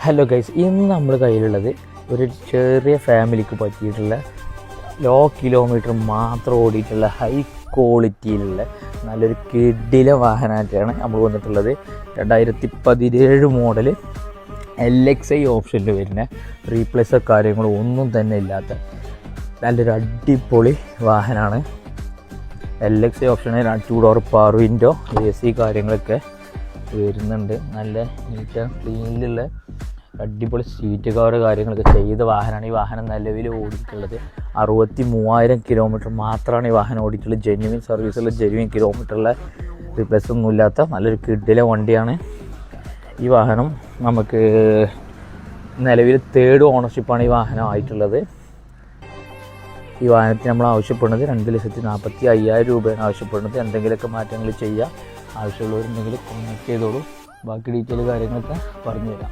Hello guys, ഇന്ന് നമ്മുടെ കയ്യിലുള്ളത് ഒരു ചെറിയ ഫാമിലിക്ക് പറ്റിയിട്ടുള്ള ലോ കിലോമീറ്റർ മാത്രം ഓടിയിട്ടുള്ള ഹൈ ക്വാളിറ്റിയിലുള്ള നല്ലൊരു കിടില വാഹനമായിട്ടാണ് നമ്മൾ വന്നിട്ടുള്ളത്. 2017 മോഡൽ LXi ഓപ്ഷനിൽ വരുന്ന റീപ്ലേസോ കാര്യങ്ങളോ ഒന്നും തന്നെ ഇല്ലാത്ത നല്ലൊരു അടിപൊളി വാഹനമാണ്. LXi ഓപ്ഷനിൽ 2 ഡോർ പവർ വിൻഡോ, AC കാര്യങ്ങളൊക്കെ വരുന്നുണ്ട്. നല്ല നീറ്റ് ആൻഡ് ക്ലീനിലുള്ള അടിപൊളി സീറ്റ് കവർ കാര്യങ്ങളൊക്കെ ചെയ്ത വാഹനമാണ്. ഈ വാഹനം നിലവിൽ ഓടിയിട്ടുള്ളത് 63,000 കിലോമീറ്റർ മാത്രമാണ് ഈ വാഹനം ഓടിയിട്ടുള്ളത്. ജെന്യുവിൻ സർവീസുള്ള ജെന്യുവിൻ കിലോമീറ്ററിലെ റീപ്ലേസ് ഒന്നുമില്ലാത്ത നല്ലൊരു കിടില വണ്ടിയാണ് ഈ വാഹനം. നമുക്ക് നിലവിൽ 3rd ഓണർഷിപ്പാണ് ഈ വാഹനം ആയിട്ടുള്ളത്. ഈ വാഹനത്തിന് നമ്മൾ ആവശ്യപ്പെടുന്നത് 2,45,000 രൂപയാണ് ആവശ്യപ്പെടുന്നത്. എന്തെങ്കിലുമൊക്കെ മാറ്റങ്ങൾ ചെയ്യുക, ആവശ്യമുള്ളവരുണ്ടെങ്കിൽ കോൺടാക്ട് ചെയ്തോളൂ. ബാക്കി ഡീറ്റെയിൽ കാര്യങ്ങളൊക്കെ പറഞ്ഞു തരാം.